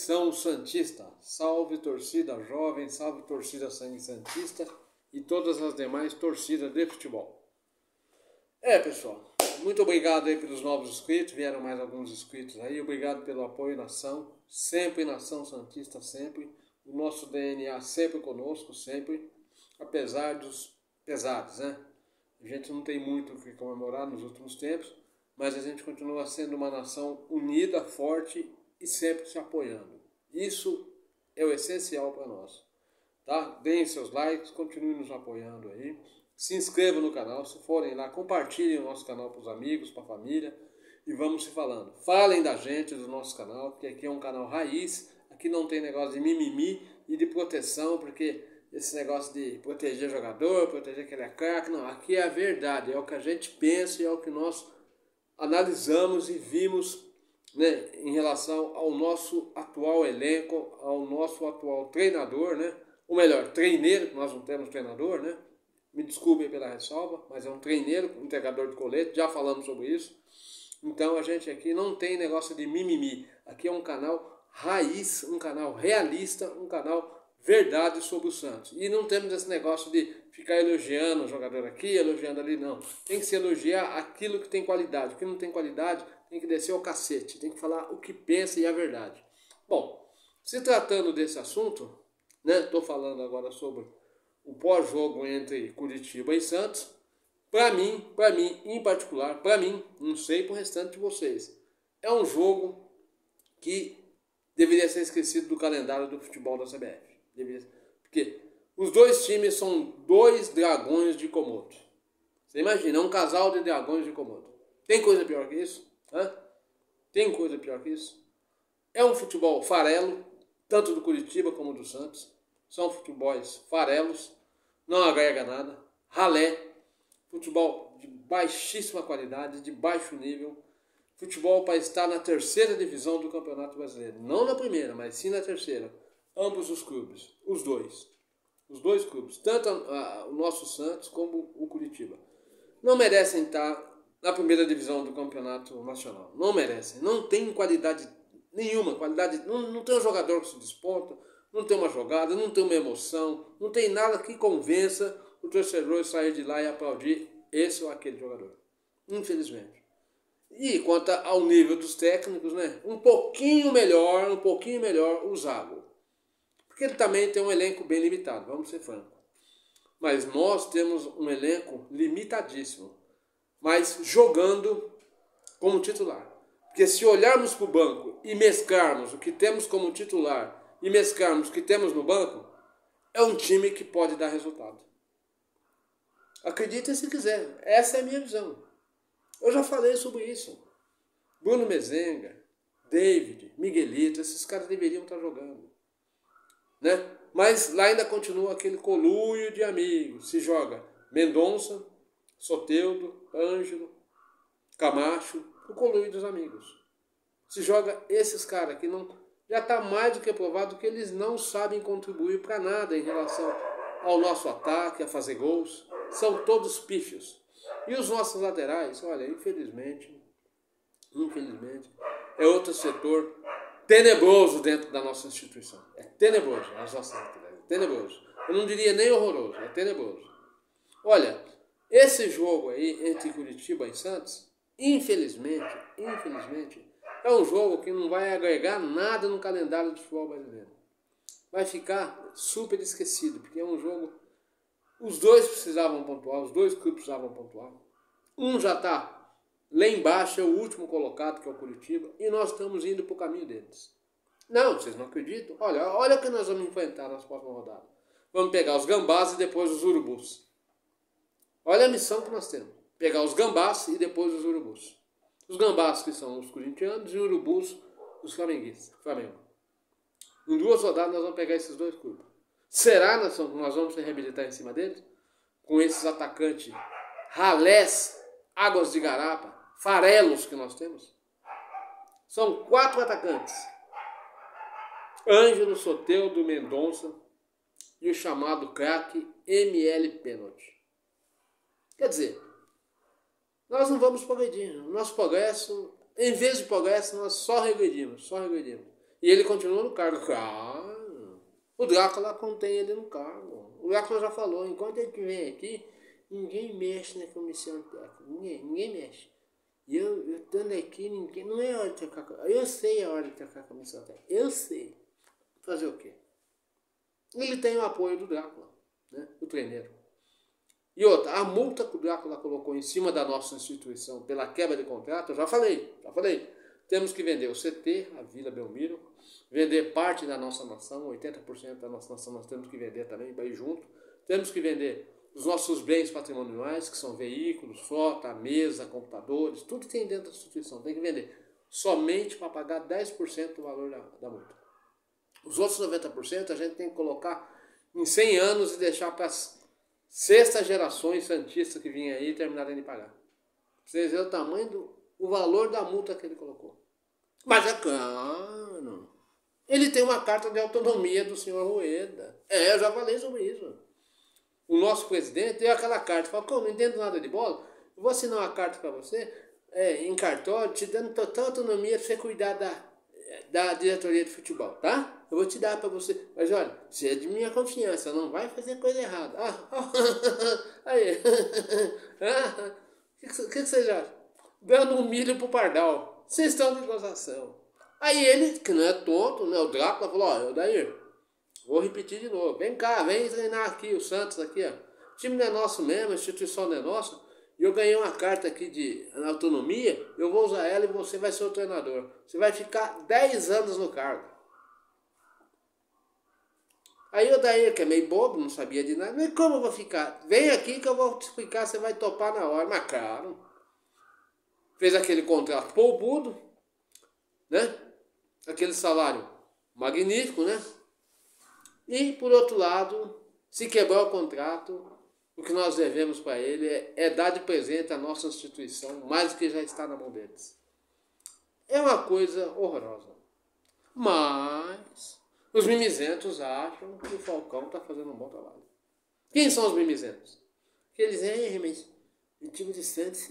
Nação Santista, salve torcida jovem, salve torcida sangue santista e todas as demais torcidas de futebol. Pessoal, muito obrigado aí pelos novos inscritos, vieram mais alguns inscritos aí, obrigado pelo apoio nação, sempre nação santista, sempre, o nosso DNA sempre conosco, sempre, apesar dos pesares, né? A gente não tem muito o que comemorar nos últimos tempos, mas a gente continua sendo uma nação unida, forte e sempre se apoiando. Isso é o essencial para nós. Tá? Deem seus likes, continuem nos apoiando aí. Se inscrevam no canal, se forem lá, compartilhem o nosso canal para os amigos, para a família e vamos se falando. Falem da gente, do nosso canal, porque aqui é um canal raiz, aqui não tem negócio de mimimi e de proteção, porque esse negócio de proteger jogador, proteger que ele é craque, não, aqui é a verdade, é o que a gente pensa e é o que nós analisamos e vimos, né, em relação ao nosso atual elenco, ao nosso atual treinador, né? Ou melhor, treineiro, nós não temos treinador, né? Me desculpem pela ressalva, mas é um treineiro, um entregador de colete, já falamos sobre isso. Então a gente aqui não tem negócio de mimimi, aqui é um canal raiz, um canal realista, um canal verdade sobre o Santos. E não temos esse negócio de ficar elogiando o jogador aqui, elogiando ali, não. Tem que se elogiar aquilo que tem qualidade. O que não tem qualidade tem que descer ao cacete, tem que falar o que pensa e a verdade. Bom, se tratando desse assunto, né, estou falando agora sobre o pós-jogo entre Curitiba e Santos. Para mim, em particular, para mim, não sei pro restante de vocês, é um jogo que deveria ser esquecido do calendário do futebol da CBF. Porque os dois times são dois dragões de Komodo. Você imagina, é um casal de dragões de Komodo. Tem coisa pior que isso? Hã? Tem coisa pior que isso? É um futebol farelo, tanto do Curitiba como do Santos. São futebols farelos, não agrega nada, ralé, futebol de baixíssima qualidade, de baixo nível, futebol para estar na terceira divisão do Campeonato Brasileiro. Não na primeira, mas sim na terceira. Ambos os clubes, os dois clubes, tanto o nosso Santos como o Curitiba, não merecem estar na primeira divisão do Campeonato Nacional. Não merecem, não tem qualidade nenhuma, não tem um jogador que se desponta, não tem uma jogada, não tem uma emoção, não tem nada que convença o torcedor a sair de lá e aplaudir esse ou aquele jogador. Infelizmente. E quanto ao nível dos técnicos, né? Um pouquinho melhor o Zago. Porque ele também tem um elenco bem limitado, vamos ser francos. Mas nós temos um elenco limitadíssimo, mas jogando como titular. Porque se olharmos para o banco e mesclarmos o que temos como titular e mesclarmos o que temos no banco, é um time que pode dar resultado. Acreditem se quiser, essa é a minha visão. Eu já falei sobre isso. Bruno Mezenga, David, Miguelito, esses caras deveriam estar jogando, né? Mas lá ainda continua aquele conluio de amigos. Se joga Mendonça, Soteldo, Ângelo, Camacho, o conluio dos amigos. Se joga esses caras que não... Já está mais do que provado que eles não sabem contribuir para nada em relação ao nosso ataque, a fazer gols. São todos pífios. E os nossos laterais, olha, infelizmente, é outro setor tenebroso dentro da nossa instituição. É tenebroso, as nossas laterais. É tenebroso. Eu não diria nem horroroso, é tenebroso. Olha, esse jogo aí entre Curitiba e Santos, infelizmente, é um jogo que não vai agregar nada no calendário do futebol brasileiro. Vai ficar super esquecido, porque é um jogo... Os dois precisavam pontuar, os dois clubes precisavam pontuar. Um já está lá embaixo, é o último colocado, que é o Curitiba, e nós estamos indo para o caminho deles. Não, vocês não acreditam? Olha o que nós vamos enfrentar nas próximas rodadas. Vamos pegar os gambás e depois os urubus. Olha a missão que nós temos. Pegar os gambás e depois os urubus. Os gambás, que são os corintianos, e os urubus, os flamenguistas. Flamengo. Em 2 rodadas nós vamos pegar esses dois clubes. Será que nós vamos se reabilitar em cima deles? Com esses atacantes ralés, águas de garapa, farelos que nós temos? São 4 atacantes. Ângelo, Soteldo, Mendonça e o chamado craque ML Pênalti. Quer dizer, nós não vamos progredir. O nosso progresso, em vez de progresso, nós só regredimos. E ele continua no cargo. O Drácula contém ele no cargo. O Drácula já falou, enquanto ele estiver aqui, ninguém mexe na comissão técnica. Ninguém mexe. E eu estando aqui, ninguém. Não é hora de trocar. Eu sei a hora de trocar a comissão técnica. Eu sei. Fazer o quê? Ele tem o apoio do Drácula, né? O treineiro. E outra, a multa que o Drácula colocou em cima da nossa instituição pela quebra de contrato, eu já falei. Temos que vender o CT, a Vila Belmiro, vender parte da nossa nação, 80% da nossa nação nós temos que vender também, para ir junto. Temos que vender os nossos bens patrimoniais, que são veículos, frota, mesa, computadores, tudo que tem dentro da instituição, tem que vender. Somente para pagar 10% do valor da multa. Os outros 90% a gente tem que colocar em 100 anos e deixar para as sextas gerações santistas que vinham aí e terminarem de pagar. Vocês verem o tamanho o valor da multa que ele colocou. Mas é claro, ele tem uma carta de autonomia do senhor Rueda. Eu já falei sobre isso. O nosso presidente deu aquela carta, falou, como não entendo nada de bola, eu vou assinar uma carta para você, em cartório, te dando total autonomia para você cuidar da diretoria de futebol, tá? Eu vou te dar para você. Mas olha, você é de minha confiança, não vai fazer coisa errada. Aí. O que vocês acham? Dando um milho pro pardal. Vocês estão de gozação. Aí ele, que não é tonto, né? O Drácula falou, ó, Odair, vou repetir de novo. Vem cá, vem treinar aqui, o Santos aqui, ó. O time não é nosso mesmo, a instituição não é nossa. E eu ganhei uma carta aqui de autonomia, eu vou usar ela e você vai ser o treinador. Você vai ficar 10 anos no cargo. Aí o Odair, que é meio bobo, não sabia de nada, mas como eu vou ficar? Vem aqui que eu vou te explicar, você vai topar na hora. Mas claro, fez aquele contrato polbudo, né? Aquele salário magnífico, né? E, por outro lado, se quebrar o contrato, o que nós devemos para ele é dar de presente a nossa instituição, mais do que já está na mão deles. É uma coisa horrorosa. Mas os mimizentos acham que o Falcão está fazendo um bom trabalho. Quem são os mimizentos? Que eles mas o time de Santos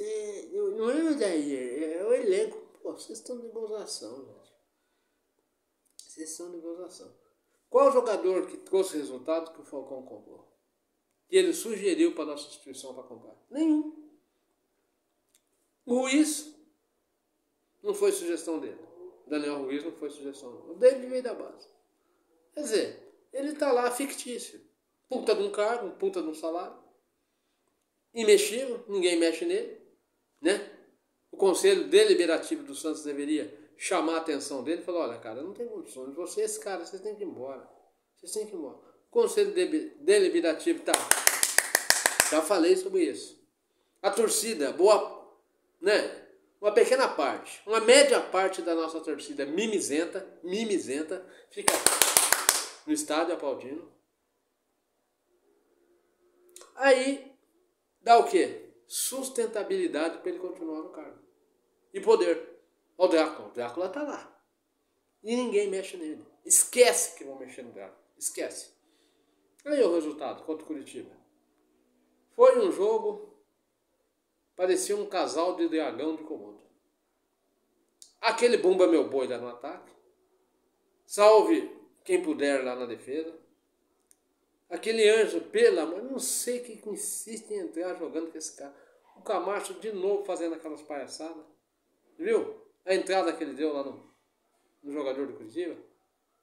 não é o Jair, é o elenco. Pô, vocês estão de gozação, gente. Vocês estão de gozação. Qual jogador que trouxe resultado que o Falcão comprou? Que ele sugeriu para a nossa instituição para comprar? Nenhum. O Ruiz não foi sugestão dele. Daniel Ruiz não foi sugestão dele. O David veio da base. Quer dizer, ele está lá fictício. Puta de um cargo, puta de um salário. Imexível, ninguém mexe nele. Né? O Conselho Deliberativo do Santos deveria chamar a atenção dele e falar, olha, cara, não tem condições. Você, esse cara, vocês têm que ir embora. Vocês têm que ir embora. O Conselho Deliberativo tá. Já falei sobre isso. A torcida, boa, né? Uma pequena parte, uma média parte da nossa torcida mimizenta, fica no estádio aplaudindo. Aí dá o quê? Sustentabilidade para ele continuar no cargo. E poder. O Drácula tá lá. E ninguém mexe nele. Esquece que vão mexer no Drácula. Esquece. Aí o resultado contra o Curitiba. Foi um jogo, parecia um casal de dragão de Komodo. Aquele Bumba Meu Boi lá no ataque. Salve quem puder lá na defesa. Aquele Anjo, pelo amor, não sei quem insiste em entrar jogando com esse cara. O Camacho de novo fazendo aquelas palhaçadas. Viu? A entrada que ele deu lá no jogador do Curitiba.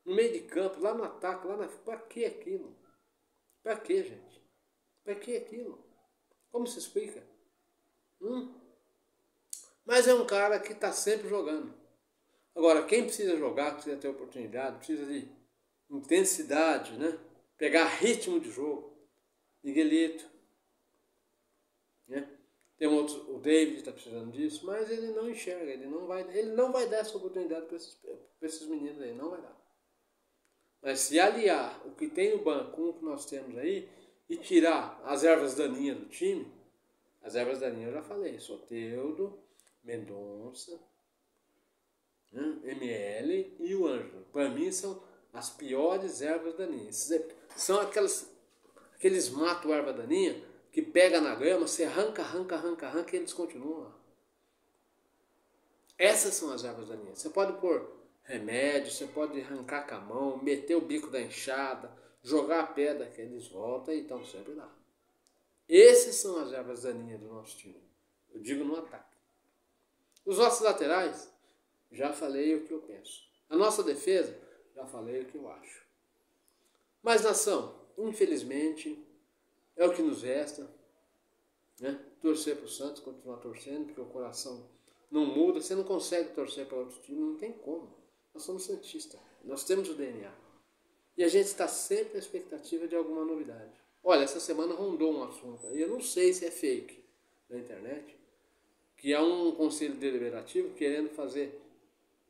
No meio de campo, lá no ataque, lá na... Pra que aquilo? Pra que, gente? Pra que aquilo? Como se explica? Mas é um cara que está sempre jogando. Agora, quem precisa jogar, precisa ter oportunidade, precisa de intensidade, né? Pegar ritmo de jogo. Miguelito. Né? Tem outros, o David está precisando disso, mas ele não enxerga, ele não vai dar essa oportunidade para esses meninos aí, não vai dar. Mas se aliar o que tem no banco com o que nós temos aí e tirar as ervas daninhas do time, as ervas daninhas eu já falei, Soteldo, Mendonça, né, ML e o Ângelo. Para mim são as piores ervas daninhas. São aqueles matos erva daninha que pega na grama, você arranca e eles continuam lá. Essas são as ervas daninhas. Você pode pôr remédio, você pode arrancar com a mão, meter o bico da enxada, jogar a pedra que eles voltam e estão sempre lá. Essas são as ervas daninhas do nosso time. Eu digo no ataque. Os nossos laterais, já falei o que eu penso. A nossa defesa, já falei o que eu acho. Mas, nação, infelizmente, é o que nos resta, né? Torcer para o Santos, continuar torcendo, porque o coração não muda. Você não consegue torcer para outro time, não tem como. Nós somos santistas, nós temos o DNA. E a gente está sempre na expectativa de alguma novidade. Olha, essa semana rondou um assunto aí, eu não sei se é fake na internet, que há um conselho deliberativo querendo fazer,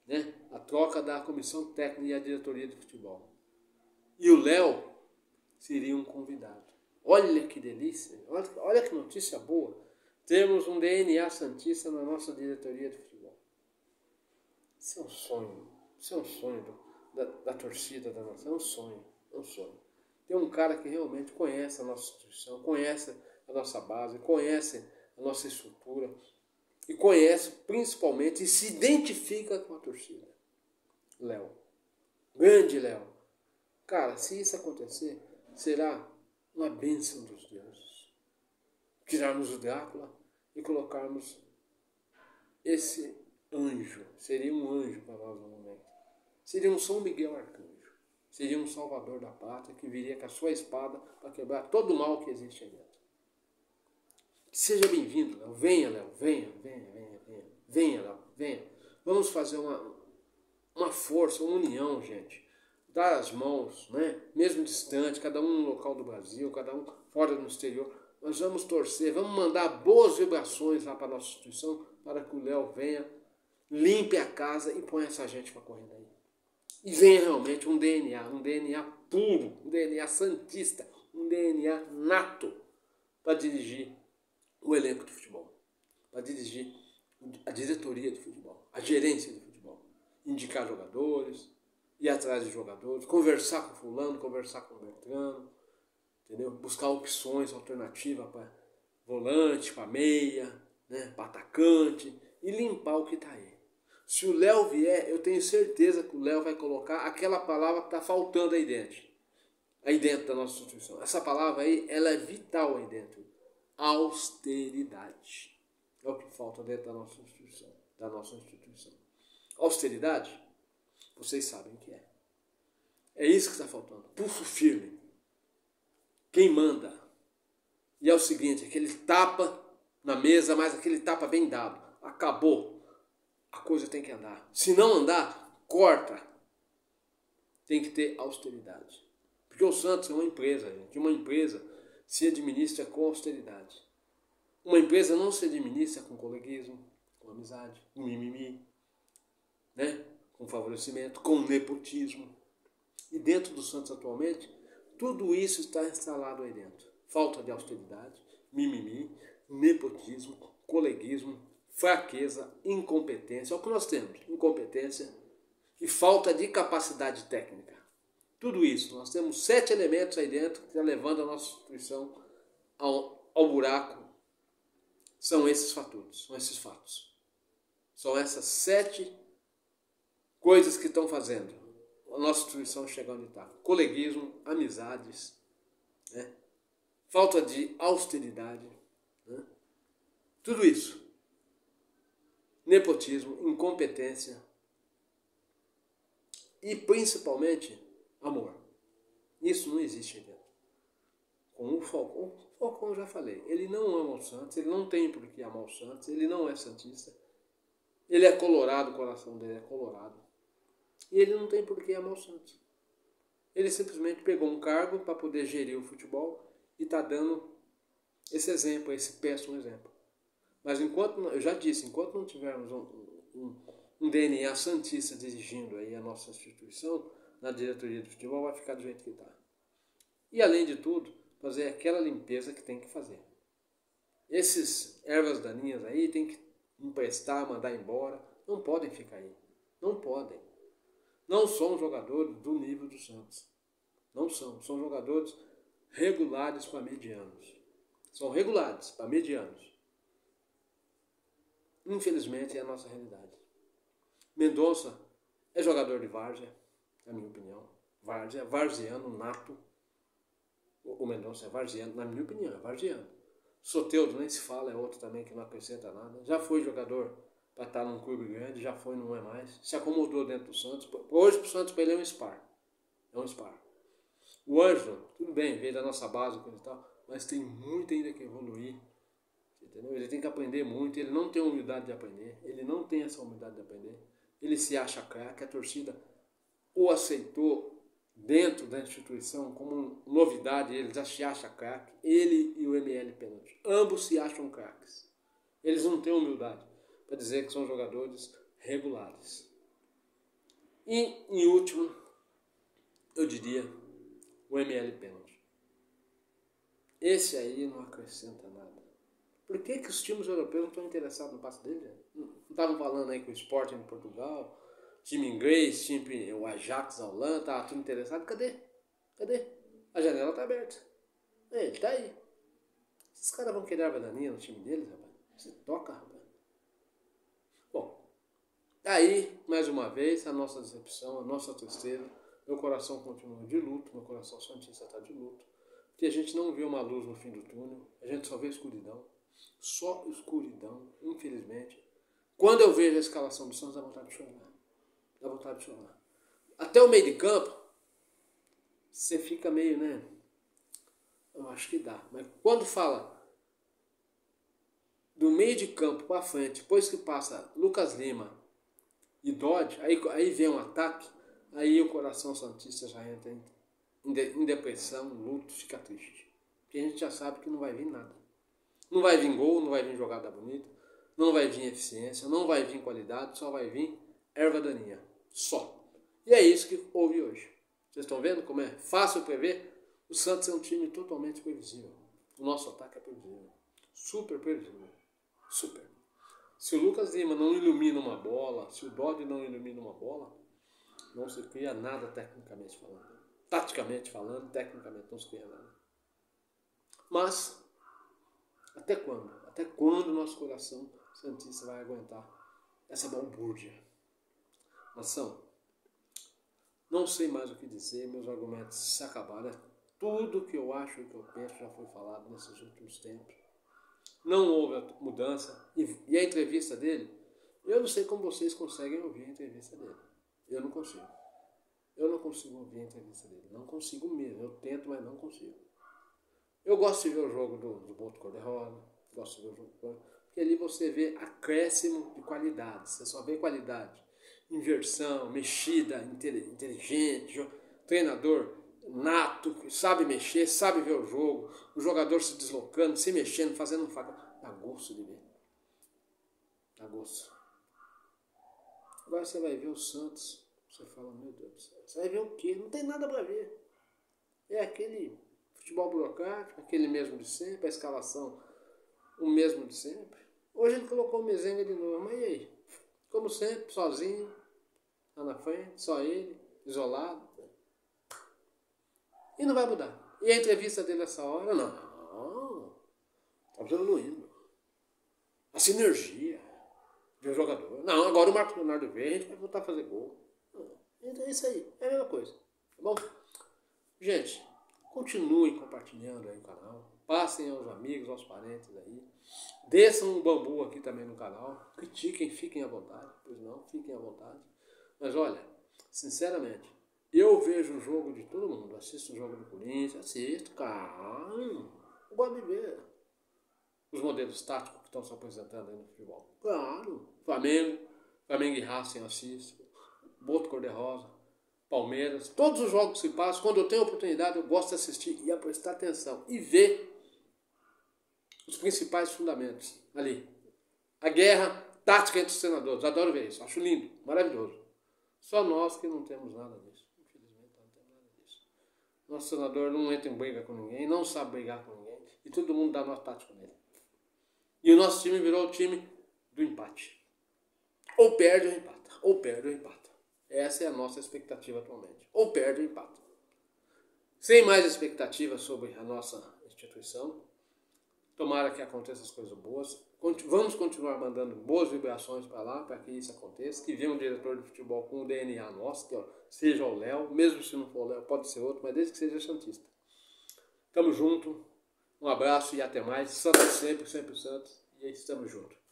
né, a troca da comissão técnica e a diretoria de futebol. E o Léo seria um convidado. Olha que delícia, olha que notícia boa. Temos um DNA santista na nossa diretoria de futebol. Isso é um sonho, isso é um sonho da torcida da nação, é um sonho, é um sonho. Tem um cara que realmente conhece a nossa instituição, conhece a nossa base, conhece a nossa estrutura e conhece principalmente e se identifica com a torcida. Léo. Grande Léo. Cara, se isso acontecer, será uma bênção dos deuses. Tirarmos o Drácula e colocarmos esse anjo. Seria um anjo para nós no momento. Seria um São Miguel Arcanjo. Seria um salvador da pátria que viria com a sua espada para quebrar todo o mal que existe aí dentro. Seja bem-vindo, Léo. Venha, Léo. Venha, Léo. Venha. Vamos fazer uma força, uma união, gente. Dar as mãos, né? Mesmo distante, cada um no local do Brasil, cada um fora no exterior. Nós vamos torcer, vamos mandar boas vibrações lá para a nossa instituição, para que o Léo venha, limpe a casa e ponha essa gente para correr daí. E venha realmente um DNA puro, um DNA santista, um DNA nato para dirigir o elenco de futebol, para dirigir a diretoria de futebol, a gerência de futebol, indicar jogadores, ir atrás de jogadores, conversar com fulano, conversar com Bertrano, entendeu? Buscar opções alternativas para volante, para meia, né? Para atacante e limpar o que está aí. Se o Léo vier, eu tenho certeza que o Léo vai colocar aquela palavra que está faltando aí dentro da nossa instituição. Essa palavra aí, ela é vital aí dentro. Austeridade. É o que falta dentro da nossa instituição. Austeridade, vocês sabem o que é. É isso que está faltando. Pulso firme. Quem manda? E é o seguinte, aquele tapa na mesa, mas aquele tapa bem dado. Acabou. A coisa tem que andar. Se não andar, corta. Tem que ter austeridade. Porque o Santos é uma empresa, gente. Uma empresa se administra com austeridade. Uma empresa não se administra com coleguismo, com amizade, com mimimi, né? Com favorecimento, com nepotismo. E dentro do Santos atualmente, tudo isso está instalado aí dentro. Falta de austeridade, mimimi, nepotismo, coleguismo, fraqueza, incompetência. É o que nós temos. Incompetência e falta de capacidade técnica. Tudo isso. Nós temos 7 elementos aí dentro que estão levando a nossa instituição ao buraco. São esses fatores, são esses fatos. São essas 7 coisas que estão fazendo a nossa instituição chegar onde está. Coleguismo, amizades, né? Falta de austeridade, né? Tudo isso. Nepotismo, incompetência e principalmente amor. Isso não existe aí dentro. Com o Falcão eu já falei, ele não ama o Santos, ele não tem por que amar o Santos, ele não é santista. Ele é colorado, o coração dele é colorado. E ele não tem por que amar o Santos. Ele simplesmente pegou um cargo para poder gerir o futebol e está dando esse exemplo, esse péssimo exemplo. Mas enquanto, eu já disse, enquanto não tivermos um DNA santista dirigindo aí a nossa instituição, na diretoria de futebol vai ficar do jeito que está. E além de tudo, fazer aquela limpeza que tem que fazer. Esses ervas daninhas aí tem que emprestar, mandar embora, não podem ficar aí. Não podem. Não são jogadores do nível do Santos. Não são. São jogadores regulares para medianos. São regulares para medianos. Infelizmente é a nossa realidade. Mendonça É jogador de várzea, na minha opinião. Várzea, varziano, nato. O Mendonça é varziano, na minha opinião, é varziano. Soteldo nem se fala, é outro também que não acrescenta nada. Já foi jogador para estar num clube grande, já foi, não é mais. Se acomodou dentro do Santos. Hoje pro Santos para ele é um SPAR. É um SPAR. O Ângelo, tudo bem, veio da nossa base e tal, mas tem muito ainda que evoluir. Entendeu? Ele tem que aprender muito, ele não tem a humildade de aprender, ele não tem essa humildade de aprender. Ele se acha craque, a torcida o aceitou dentro da instituição como novidade, ele já se acha craque, ele e o ML Pênalti. Ambos se acham craques. Eles não têm humildade para dizer que são jogadores regulares. E, em último, eu diria o ML Pênalti. Esse aí não acrescenta nada. Por que os times europeus não estão interessados no passe dele? Não estavam falando aí com o Sporting de Portugal, time inglês, time, o Ajax da Holanda, estava tudo interessado. Cadê? Cadê? A janela está aberta. Ele está aí. Esses caras vão querer a bananinha no time deles, rapaz? Você toca, rapaz. Bom, aí, mais uma vez, a nossa decepção, a nossa tristeza. Meu coração continua de luto, meu coração santista está de luto. Porque a gente não vê uma luz no fim do túnel, a gente só vê escuridão. Só escuridão, infelizmente. Quando eu vejo a escalação do Santos, dá vontade de chorar. Dá vontade de chorar. Até o meio de campo, você fica meio, né? Eu acho que dá. Mas quando fala do meio de campo para frente, depois que passa Lucas Lima e Dodge, aí vem um ataque, aí o coração santista já entra em depressão, luto, fica triste. Porque a gente já sabe que não vai vir nada. Não vai vir gol, não vai vir jogada bonita, não vai vir eficiência, não vai vir qualidade, só vai vir erva daninha. Só. E é isso que houve hoje. Vocês estão vendo como é fácil prever? O Santos é um time totalmente previsível. O nosso ataque é previsível. Super previsível. Super. Se o Lucas Lima não ilumina uma bola, se o Dodge não ilumina uma bola, não se cria nada tecnicamente falando. Taticamente falando, tecnicamente não se cria nada. Mas, até quando? Até quando o nosso coração santista vai aguentar essa balbúrdia? Nação, não sei mais o que dizer, meus argumentos se acabaram. Tudo que eu acho e que eu penso já foi falado nesses últimos tempos. Não houve mudança. E a entrevista dele, eu não sei como vocês conseguem ouvir a entrevista dele. Eu não consigo. Eu não consigo ouvir a entrevista dele. Não consigo mesmo. Eu tento, mas não consigo. Eu gosto de ver o jogo do Boto Cor-de-Rosa. Gosto de ver o jogo porque ali você vê acréscimo de qualidade. Você só vê qualidade. Inversão, mexida, inteligente, treinador nato, sabe mexer, sabe ver o jogo, o jogador se deslocando, se mexendo, fazendo um facão. Dá gosto de ver. Dá gosto. Agora você vai ver o Santos, você fala, meu Deus do céu, você vai ver o quê? Não tem nada para ver. É aquele futebol burocrático, aquele mesmo de sempre, a escalação, o mesmo de sempre. Hoje ele colocou o Mezenga de novo, mas e aí? Como sempre, sozinho, lá na frente, só ele, isolado. E não vai mudar. E a entrevista dele nessa hora, não. Tá evoluindo. A sinergia do jogador. Não, agora o Marcos Leonardo veio, a gente vai voltar a fazer gol. Então é isso aí, é a mesma coisa. Tá bom? Gente, continuem compartilhando aí o canal. Passem aos amigos, aos parentes aí. Desçam um bambu aqui também no canal. Critiquem, fiquem à vontade. Pois não, fiquem à vontade. Mas olha, sinceramente, eu vejo o jogo de todo mundo. Assisto o jogo do Corinthians, assisto, cara. Eu gosto de ver os modelos táticos que estão se apresentando aí no futebol. Claro. Flamengo e Racing assisto. Boto Cor-de-Rosa, Palmeiras. Todos os jogos que se passam, quando eu tenho oportunidade, eu gosto de assistir e a prestar atenção. E ver os principais fundamentos ali. A guerra tática entre os treinadores. Adoro ver isso. Acho lindo, maravilhoso. Só nós que não temos nada disso. Infelizmente não temos nada disso. Nosso treinador não entra em briga com ninguém, não sabe brigar com ninguém. E todo mundo dá nosso tático nele. E o nosso time virou o time do empate. Ou perde ou empata. Ou perde ou empata. Essa é a nossa expectativa atualmente. Ou perde ou empata. Sem mais expectativa sobre a nossa instituição, Tomara que aconteçam as coisas boas. Vamos continuar mandando boas vibrações para lá, para que isso aconteça. Que venha um diretor de futebol com o DNA nosso, que seja o Léo, mesmo se não for o Léo, pode ser outro, mas desde que seja santista. Tamo junto, um abraço e até mais. Santos sempre, sempre Santos. E aí estamos juntos.